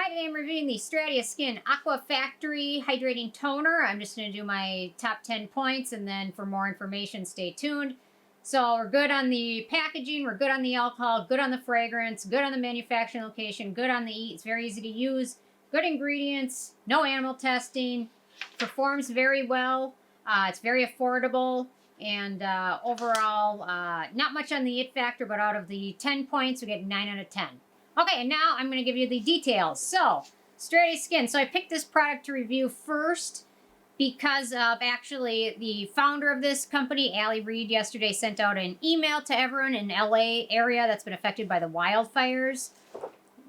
Hi, today I'm reviewing the Stratia Skin Aqua Factory Hydrating Toner. I'm just going to do my top 10 points, and then for more information, stay tuned. So we're good on the packaging, we're good on the alcohol, good on the fragrance, good on the manufacturing location, good on the eat. It's very easy to use, good ingredients, no animal testing, performs very well. It's very affordable, and overall, not much on the it factor, but out of the 10 points, we get 9 out of 10. Okay, and now I'm going to give you the details. So, Stratia Skin. So I picked this product to review first because of actually the founder of this company, Allie Reed, yesterday sent out an email to everyone in LA area that's been affected by the wildfires.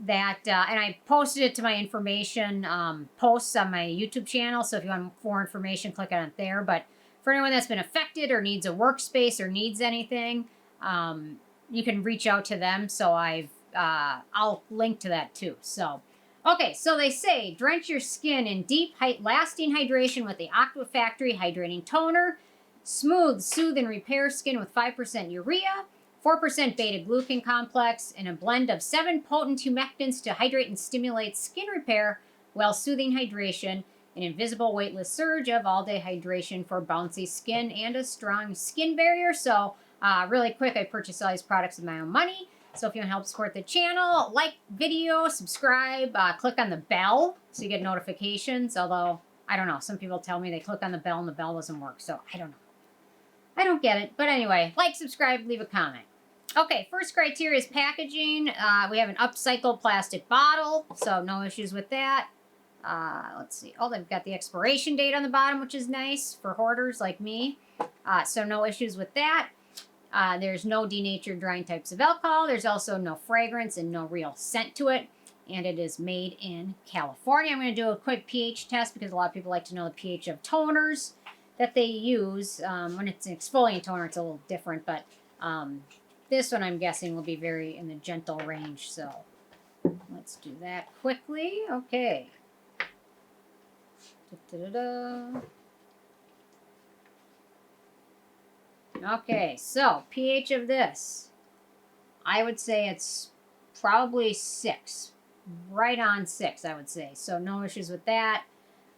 And I posted it to my information posts on my YouTube channel. So if you want more information, click on it there. But for anyone that's been affected or needs a workspace or needs anything, you can reach out to them. So I'll link to that too. So, okay, so they say drench your skin in deep, lasting hydration with the Aqua Factory Hydrating Toner. Smooth, soothe, and repair skin with 5% urea, 4% beta-glucan complex, and a blend of 7 potent humectants to hydrate and stimulate skin repair while soothing hydration. An invisible weightless surge of all-day hydration for bouncy skin and a strong skin barrier. So, really quick, I purchased all these products with my own money. So if you want to help support the channel, like video, subscribe, click on the bell so you get notifications. Although, I don't know, some people tell me they click on the bell and the bell doesn't work. So I don't know. I don't get it. But anyway, like, subscribe, leave a comment. Okay, first criteria is packaging. We have an upcycled plastic bottle, so no issues with that. Let's see. Oh, they've got the expiration date on the bottom, which is nice for hoarders like me. So no issues with that. There's no denatured drying types of alcohol. There's also no fragrance and no real scent to it. And it is made in California. I'm going to do a quick pH test because a lot of people like to know the pH of toners that they use. When it's an exfoliant toner, it's a little different. But this one, I'm guessing, will be very in the gentle range. So let's do that quickly. Okay. Da-da-da-da. Okay, so pH of this, I would say it's probably 6. Right on 6, I would say. So no issues with that.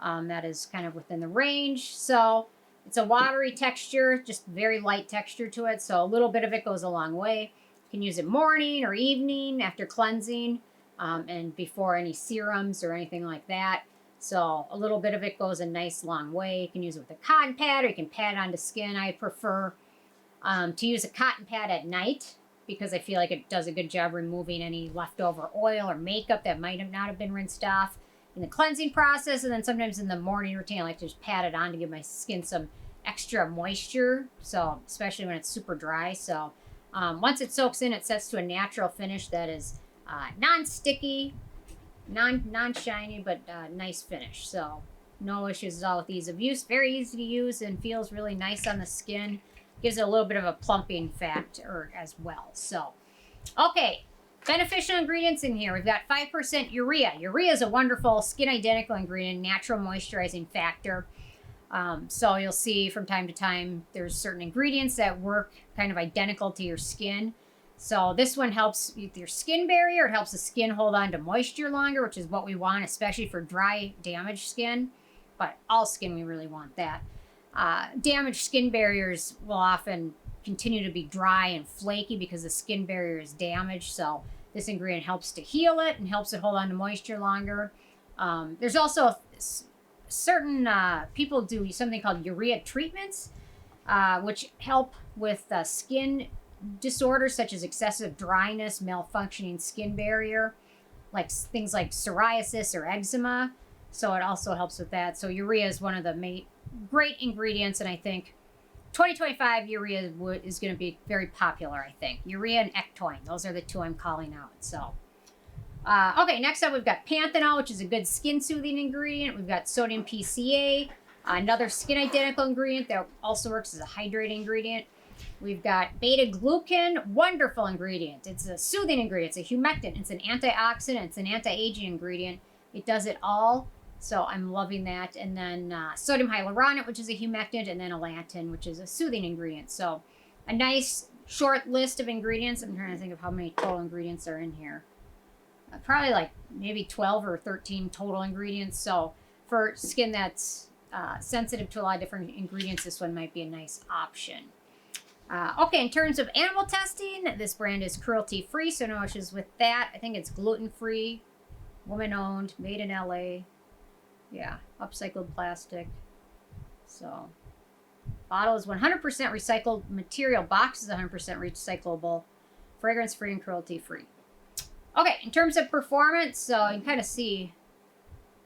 That is kind of within the range. So it's a watery texture, just very light texture to it. So a little bit of it goes a long way. You can use it morning or evening after cleansing and before any serums or anything like that. So a little bit of it goes a nice long way. You can use it with a cotton pad or you can pat it onto skin. I prefer to use a cotton pad at night because I feel like it does a good job removing any leftover oil or makeup that might have not have been rinsed off in the cleansing process. And then sometimes in the morning routine, I like to just pat it on to give my skin some extra moisture. So especially when it's super dry. So once it soaks in, it sets to a natural finish that is non-sticky, non-shiny, but nice finish. So no issues at all with ease of use. Very easy to use and feels really nice on the skin. Gives it a little bit of a plumping factor as well. So, okay, beneficial ingredients in here. We've got 5% urea. Urea is a wonderful skin identical ingredient, natural moisturizing factor. So you'll see from time to time there's certain ingredients that work kind of identical to your skin. So this one helps with your skin barrier. It helps the skin hold on to moisture longer, which is what we want, especially for dry, damaged skin. But all skin, we really want that. Damaged skin barriers will often continue to be dry and flaky because the skin barrier is damaged. So this ingredient helps to heal it and helps it hold on to moisture longer. There's also certain people do something called urea treatments, which help with skin disorders such as excessive dryness, malfunctioning skin barrier, like things like psoriasis or eczema. So it also helps with that. So urea is one of the great ingredients, and I think 2025 urea is going to be very popular, I think. Urea and Allantoin, those are the two I'm calling out. So, okay, next up we've got Panthenol, which is a good skin soothing ingredient. We've got sodium PCA, another skin identical ingredient that also works as a hydrating ingredient. We've got Beta-Glucan, wonderful ingredient. It's a soothing ingredient. It's a humectant. It's an antioxidant. It's an anti-aging ingredient. It does it all. So I'm loving that. And then sodium hyaluronate, which is a humectant, and then Allantoin, which is a soothing ingredient. So a nice short list of ingredients. I'm trying to think of how many total ingredients are in here. probably like maybe 12 or 13 total ingredients. So for skin that's sensitive to a lot of different ingredients, this one might be a nice option. Okay, in terms of animal testing, this brand is cruelty-free, so no issues with that. I think it's gluten-free, woman-owned, made in LA. Yeah, upcycled plastic. So, bottle is 100% recycled material. Box is 100% recyclable. Fragrance-free and cruelty-free. Okay, in terms of performance, so you can kind of see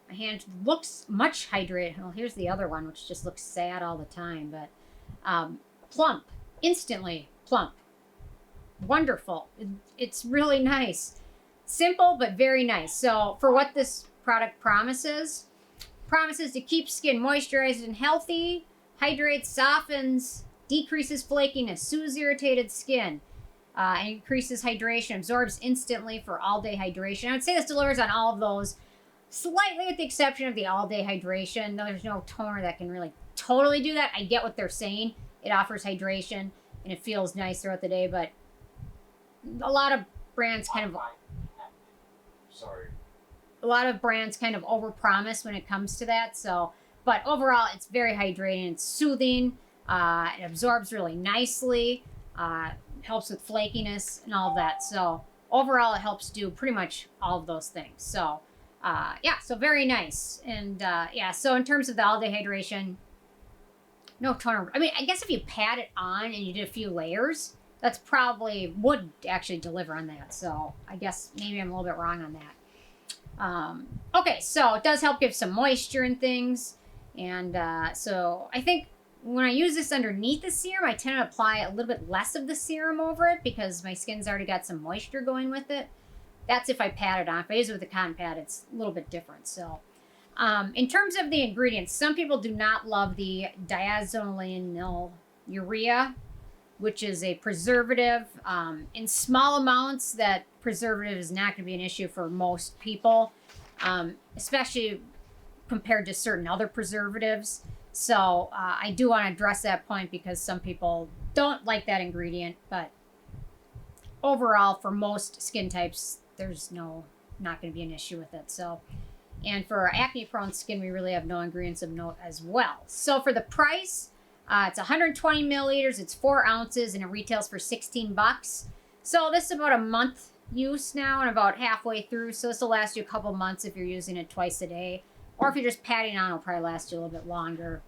my hand looks much hydrated. Well, here's the other one, which just looks sad all the time, but plump. Instantly plump. Wonderful. It's really nice. Simple, but very nice. So for what this product promises to keep skin moisturized and healthy, hydrates, softens, decreases flakiness, soothes irritated skin, increases hydration, absorbs instantly for all-day hydration. I would say this delivers on all of those, slightly with the exception of the all-day hydration. There's no toner that can really totally do that. I get what they're saying. It offers hydration and it feels nice throughout the day, but a lot of brands kind of overpromise when it comes to that. So, but overall, it's very hydrating. It's soothing. It absorbs really nicely. Helps with flakiness and all of that. So overall, it helps do pretty much all of those things. So yeah, so very nice. And yeah, so in terms of the all-day hydration, no toner. I mean, I guess if you pat it on and you did a few layers, that's probably would actually deliver on that. So I guess maybe I'm a little bit wrong on that. Okay, so it does help give some moisture and things. And so I think when I use this underneath the serum, I tend to apply a little bit less of the serum over it because my skin's already got some moisture going with it. That's if I pat it on. If I use it with a cotton pad, it's a little bit different. So in terms of the ingredients, some people do not love the Diazolidinyl Urea, which is a preservative. In small amounts, that preservative is not going to be an issue for most people, especially compared to certain other preservatives. So I do want to address that point because some people don't like that ingredient, but overall, for most skin types, there's not going to be an issue with it. So, and for acne-prone skin, we really have no ingredients of note as well. So for the price, it's 120 milliliters, it's 4 ounces, and it retails for $16. So this is about a month use now and about halfway through. So this will last you a couple months if you're using it twice a day. Or if you're just patting on, it'll probably last you a little bit longer.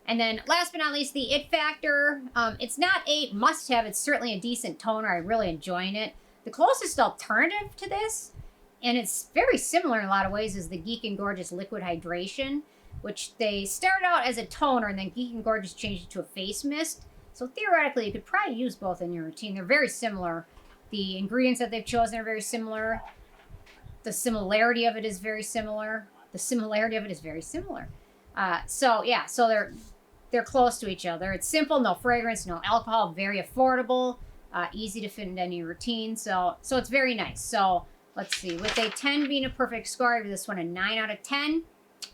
And then last but not least, the It Factor. It's not a must-have. It's certainly a decent toner. I'm really enjoying it. The closest alternative to this, and it's very similar in a lot of ways, is the Geek and Gorgeous Liquid Hydration, which they started out as a toner, and then Geek and Gorgeous changed it to a face mist. So theoretically, you could probably use both in your routine. They're very similar. The ingredients that they've chosen are very similar. The similarity of it is very similar. So yeah, so they're close to each other. It's simple, no fragrance, no alcohol, very affordable, easy to fit into any routine. So it's very nice. So let's see, with a 10 being a perfect score, I give this one a 9 out of 10.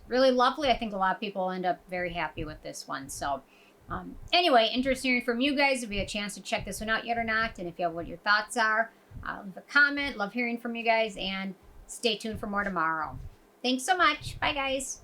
Really lovely. I think a lot of people end up very happy with this one. So anyway, interested in hearing from you guys if you had a chance to check this one out yet or not, and if you have what your thoughts are, leave a comment. Love hearing from you guys, and stay tuned for more tomorrow. Thanks so much. Bye, guys.